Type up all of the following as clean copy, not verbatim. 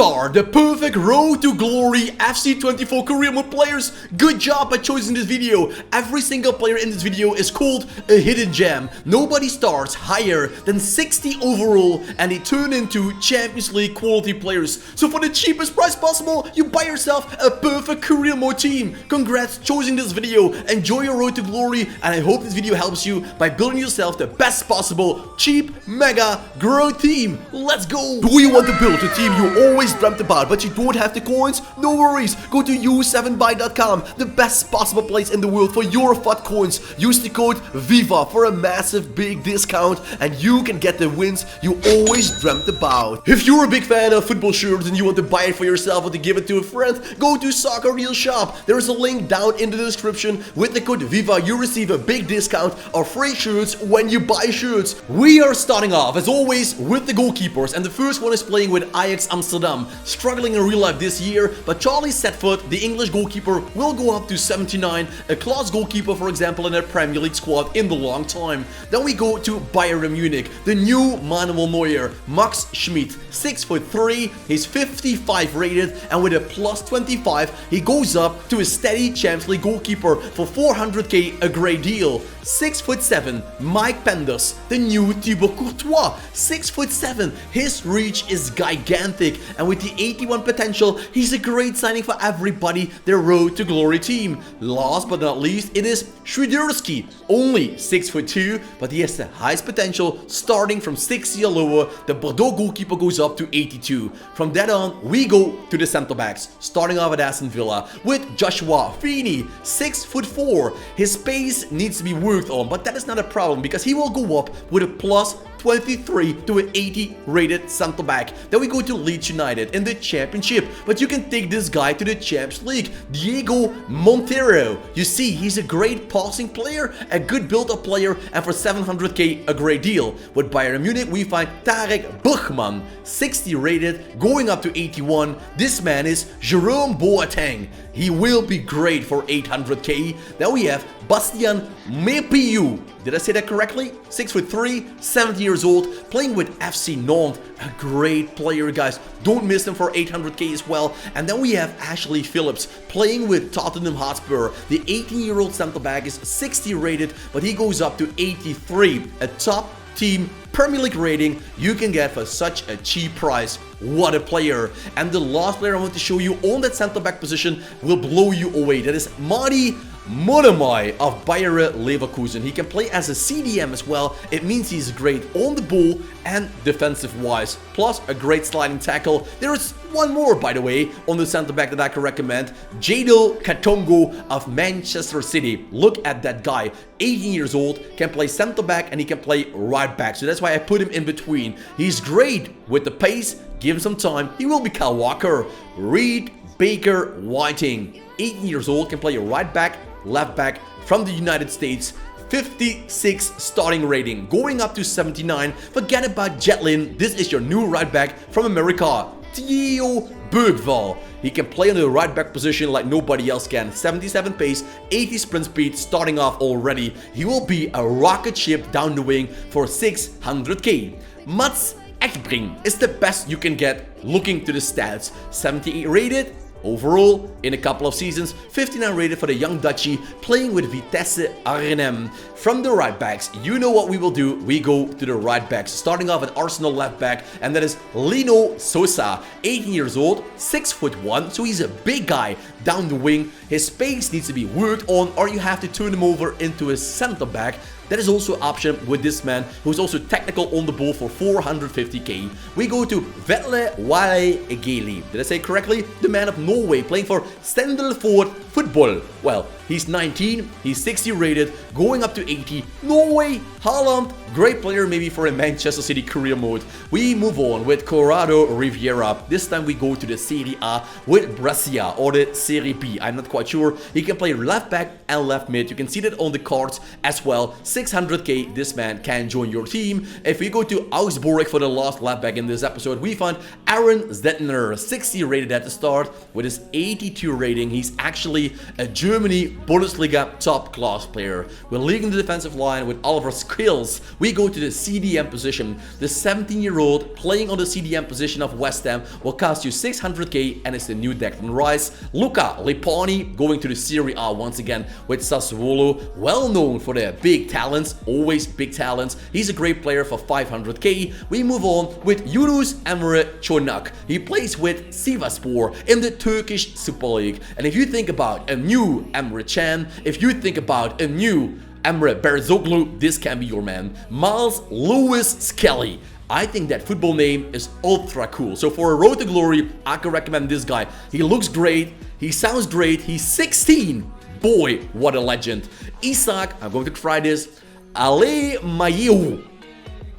start the perfect road to glory FC24 career mode players. Good job by choosing this video. Every single player in this video is called a hidden gem. Nobody starts higher than 60 overall and they turn into Champions League quality players. So for the cheapest price possible, you buy yourself a perfect career mode team. Congrats choosing this video. Enjoy your road to glory, and I hope this video helps you by building yourself the best possible cheap mega growth team. Let's go. Do you want to build a team you always dreamt about but you don't have the coins? No worries, go to u7buy.com, the best possible place in the world for your FUT coins. Use the code VIVA for a massive big discount and you can get the wins you always dreamt about. If you're a big fan of football shirts and you want to buy it for yourself or to give it to a friend, go to Soccer Real Shop. There is a link down in the description. With the code VIVA you receive a big discount of free shirts when you buy shirts. We are starting off as always with the goalkeepers, and the first one is playing with Ajax Amsterdam. Struggling in real life this year, but Charlie Setfoot, the English goalkeeper, will go up to 79, a class goalkeeper for example in a Premier League squad in the long time. Then we go to Bayern Munich, the new Manuel Neuer, Max Schmidt, 6'3", he's 55 rated, and with a plus 25 he goes up to a steady Champions League goalkeeper for 400k, a great deal. 6'7", Mike Penders, the new Thibaut Courtois, 6'7", his reach is gigantic, and with the 81 potential, he's a great signing for everybody, their road to glory team. Last but not least, it is Schwiderski, only 6'2", but he has the highest potential, starting from 60 or lower. The Bordeaux goalkeeper goes up to 82. From that on, we go to the center backs, starting off at Aston Villa with Joshua Feeney, 6'4". His pace needs to be worked on, but that is not a problem because he will go up with a plus 23 to an 80 rated center back. Then we go to Leeds United in the championship, but you can take this guy to the Champions League, Diego Montero. You see, he's a great passing player, a good build-up player, and for 700k, a great deal. With Bayern Munich, we find Tarek Buchmann, 60 rated, going up to 81. This man is Jerome Boateng. He will be great for 800k. Then we have Bastian Mepiou. Did I say that correctly? 6'3", 70 years old, playing with FC Nantes. A great player, guys. Don't miss him for 800k as well. And then we have Ashley Phillips, playing with Tottenham Hotspur. The 18-year-old centre back is 60 rated, but he goes up to 83. A top team Premier League rating you can get for such a cheap price. What a player. And the last player I want to show you on that center back position will blow you away. That is Madi Monomai of Bayer Leverkusen. He can play as a CDM as well. It means he's great on the ball and defensive wise, plus a great sliding tackle. There is one more, by the way, on the center back that I can recommend, Jadel Katongo of Manchester City. Look at that guy, 18 years old, can play center back and he can play right back, so that's why I put him in between. He's great with the pace. Give him some time, he will be Kyle Walker. Reed Baker Whiting, 18 years old, can play a right back, left back, from the United States. 56 starting rating, going up to 79. Forget about Jetlin, this is your new right back from America, Theo Bergval. He can play on the right back position like nobody else can. 77 pace, 80 sprint speed, starting off already. He will be a rocket ship down the wing for 600k. Mats Ekbring is the best you can get looking to the stats. 78 rated overall in a couple of seasons, 59 rated for the young Dutchie, playing with Vitesse Arnhem. From the right backs, you know what we will do. We go to the right backs, starting off at Arsenal left back, and that is Lino Sosa, 18 years old, 6'1", so he's a big guy down the wing. His pace needs to be worked on, or you have to turn him over into a center back. That is also an option with this man, who's also technical on the ball for 450k. We go to Vetle Wale Egeli. Did I say it correctly? The man of Norway, playing for Stendelford Football. Well, he's 19, he's 60 rated, going up to 80. Norway, Haaland, great player maybe for a Manchester City career mode. We move on with Corrado Riviera. This time we go to the Serie A with Brescia, or the Serie B. I'm not quite sure. He can play left back and left mid. You can see that on the cards as well. 600k, this man can join your team. If we go to Augsburg for the last left back in this episode, we find Aaron Zedner, 60 rated at the start. With his 82 rating, he's actually say a Germany Bundesliga top class player. We're leading the defensive line with all of our skills. We go to the CDM position. The 17-year-old playing on the CDM position of West Ham will cost you 600k and it's the new Declan Rice. Luca Lipani going to the Serie A once again with Sassuolo, well known for their big talents, always big talents. He's a great player for 500k. We move on with Yunus Emre Çonak. He plays with Sivasspor in the Turkish Super League. And if you think about a new Emre Can, if you think about a new Emre Berzoglu, this can be your man. Miles Lewis Skelly. I think that football name is ultra cool. So for a road to glory, I can recommend this guy. He looks great. He sounds great. He's 16. Boy, what a legend. Isak, I'm going to try this. Ale Mayu.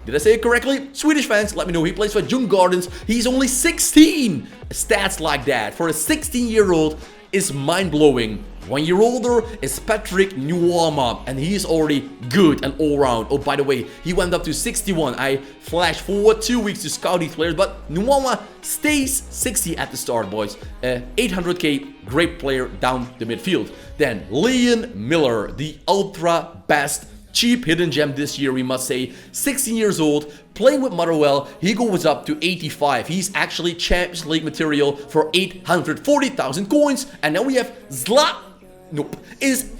Did I say it correctly? Swedish fans, let me know. He plays for Jung Gardens. He's only 16. Stats like that for a 16-year-old is mind-blowing. 1 year older is Patrick Nuama, and he is already good and all-round. Oh, by the way, he went up to 61. I flashed forward 2 weeks to scout these players, but Nuama stays 60 at the start, boys. 800k, great player down the midfield. Then Leon Miller, the ultra best cheap hidden gem this year, we must say. 16 years old, playing with Motherwell. He goes up to 85. He's actually Champions League material for 840,000 coins. And now we have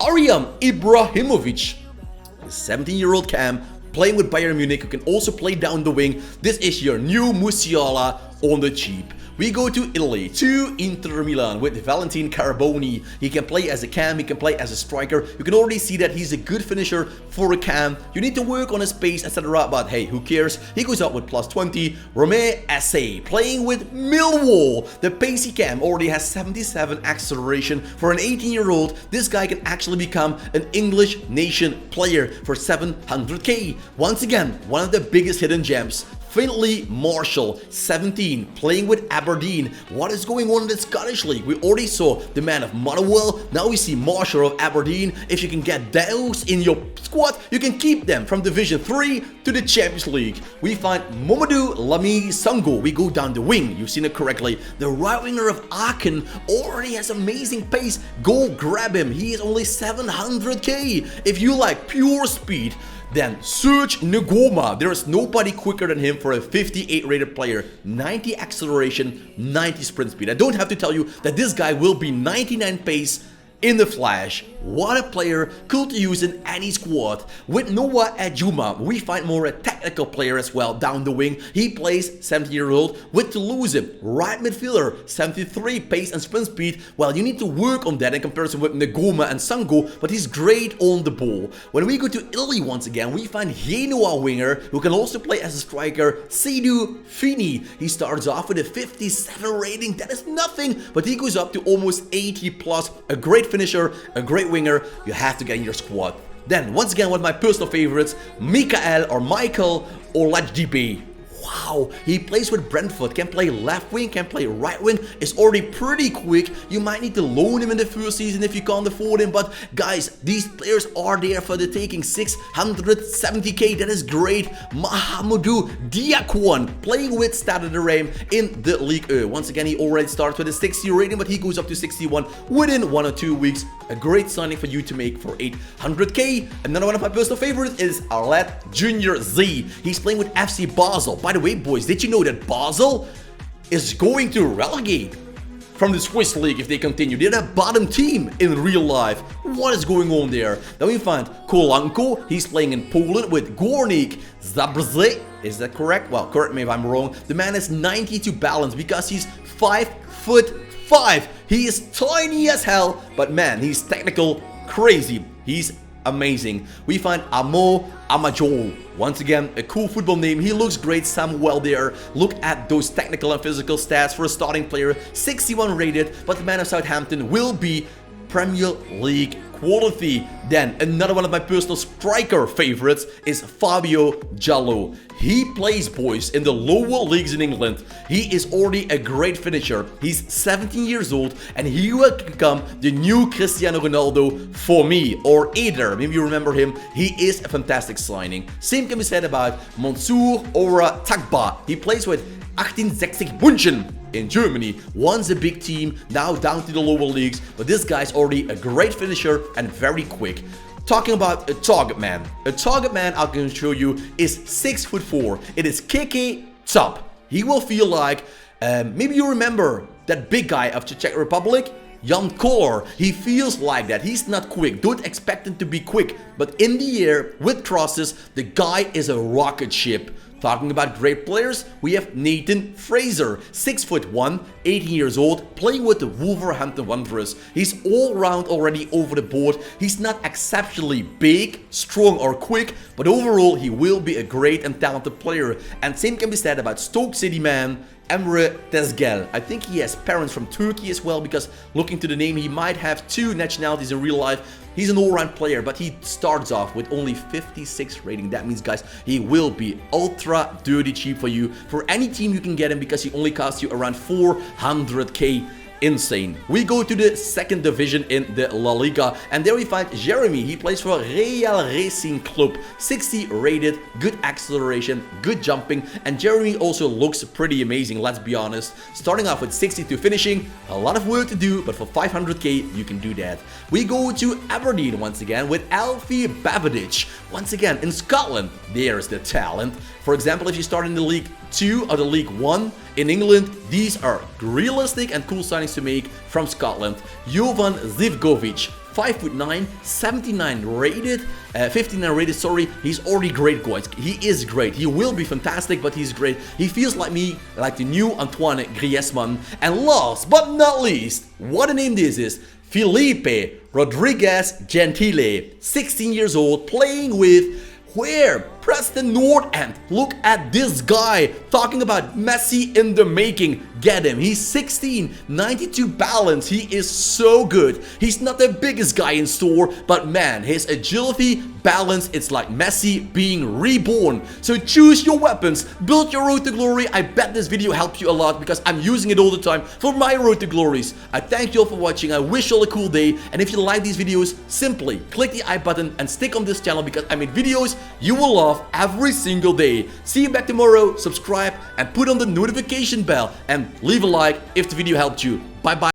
Aryan Ibrahimovic, the 17-year-old Cam, playing with Bayern Munich, who can also play down the wing. This is your new Musiala on the cheap. We go to Italy, to Inter Milan with Valentin Carboni. He can play as a cam, he can play as a striker. You can already see that he's a good finisher for a cam. You need to work on his pace, etc. But hey, who cares? He goes up with plus 20. Romain Esse playing with Millwall. The pacey cam already has 77 acceleration. For an 18-year-old, this guy can actually become an English nation player for 700k. Once again, one of the biggest hidden gems. Finley Marshall, 17, playing with Aberdeen. What is going on in the Scottish League? We already saw the man of Motherwell. Now we see Marshall of Aberdeen. If you can get those in your squad, you can keep them from Division 3 to the Champions League. We find Mamadou Lamy Sango. We go down the wing. You've seen it correctly. The right winger of Aachen already has amazing pace. Go grab him. He is only 700k. If you like pure speed, then Serge Ngoma. There is nobody quicker than him for a 58 rated player. 90 acceleration, 90 sprint speed. I don't have to tell you that this guy will be 99 pace in the flash. What a player, cool to use in any squad. With Noah Adjuma, we find more a technical player as well down the wing. He plays 17-year-old with Toulouse, right midfielder, 73 pace and sprint speed. Well, you need to work on that in comparison with Ngoma and Sango, but he's great on the ball. When we go to Italy once again, we find Genoa winger who can also play as a striker, Seydou Fini. He starts off with a 57 rating. That is nothing, but he goes up to almost 80 plus. A great finisher, a great winger. You have to get in your squad. Then once again, one of my personal favorites, Michael Olajdibe. Wow, he plays with Brentford, can play left wing, can play right wing, is already pretty quick. You might need to loan him in the first season if you can't afford him, but guys, these players are there for the taking. 670k, that is great. Mahamadou Diakwan playing with Stade de Reims in the Ligue 1. Once again, he already starts with a 60 rating, but he goes up to 61 within 1 or 2 weeks. A great signing for you to make for 800k. Another one of my personal favorites is Arlet Junior Z. He's playing with FC Basel. By the way, boys, did you know that Basel is going to relegate from the Swiss League if they continue? They're the bottom team in real life. What is going on there? Then we find Kolanko. He's playing in Poland with Górnik Zabrze. Is that correct? Well, correct me if I'm wrong. The man is 92 balance because he's 5'5". He is tiny as hell, but man, he's technical, crazy. He's amazing. We find Amo Amajo. Once again, a cool football name. He looks great, Samuel there. Look at those technical and physical stats for a starting player. 61 rated, but the man of Southampton will be Premier League quality. Then another one of my personal striker favorites is Fabio Jallo. He plays, boys, in the lower leagues in England. He is already a great finisher. He's 17 years old and he will become the new Cristiano Ronaldo for me, or Eder. Maybe you remember him. He is a fantastic signing. Same can be said about Mansour Ora Tagba. He plays with 1860 München in Germany. Once a big team, now down to the lower leagues, but this guy's already a great finisher and very quick. Talking about a target man. A target man I can show you is 6'4". It is Keke Top. He will feel like, maybe you remember that big guy of the Czech Republic, Jan Koller. He feels like that. He's not quick. Don't expect him to be quick. But in the air, with crosses, the guy is a rocket ship. Talking about great players, we have Nathan Fraser, 6'1", 18 years old, playing with the Wolverhampton Wanderers. He's all round already over the board. He's not exceptionally big, strong or quick, but overall he will be a great and talented player. And same can be said about Stoke City man Emre Tezgel. I think he has parents from Turkey as well, because looking to the name, he might have 2 nationalities in real life. He's an all-round player, but he starts off with only 56 rating. That means, guys, he will be ultra dirty cheap for you. For any team you can get him, because he only costs you around 400k. Insane. We go to the second division in the La Liga, and there we find Jeremy. He plays for Real Racing Club, 60 rated, good acceleration, good jumping, and Jeremy also looks pretty amazing, let's be honest. Starting off with 62 finishing, a lot of work to do, but for 500k you can do that. We go to Aberdeen once again with Alfie Babadic. Once again, in Scotland, there's the talent. For example, if you start in the League 2 or the League 1 in England, these are realistic and cool signings to make from Scotland. Jovan Zivkovic, 5'9", 79 rated, 59 rated, sorry. He's already great, guys. He is great. He will be fantastic, but he's great. He feels like me, like the new Antoine Griezmann. And last but not least, what a name this is. Felipe Rodriguez Gentile, 16 years old, playing with where? Preston North End. Look at this guy. Talking about Messi in the making. Get him. He's 16, 92 balance. He is so good. He's not the biggest guy in store, but man, his agility, balance, it's like Messi being reborn. So choose your weapons. Build your road to glory. I bet this video helped you a lot, because I'm using it all the time for my road to glories. I thank you all for watching. I wish you all a cool day. And if you like these videos, simply click the I button and stick on this channel, because I make videos you will love every single day. See you back tomorrow. Subscribe and put on the notification bell, and leave a like if the video helped you. Bye bye.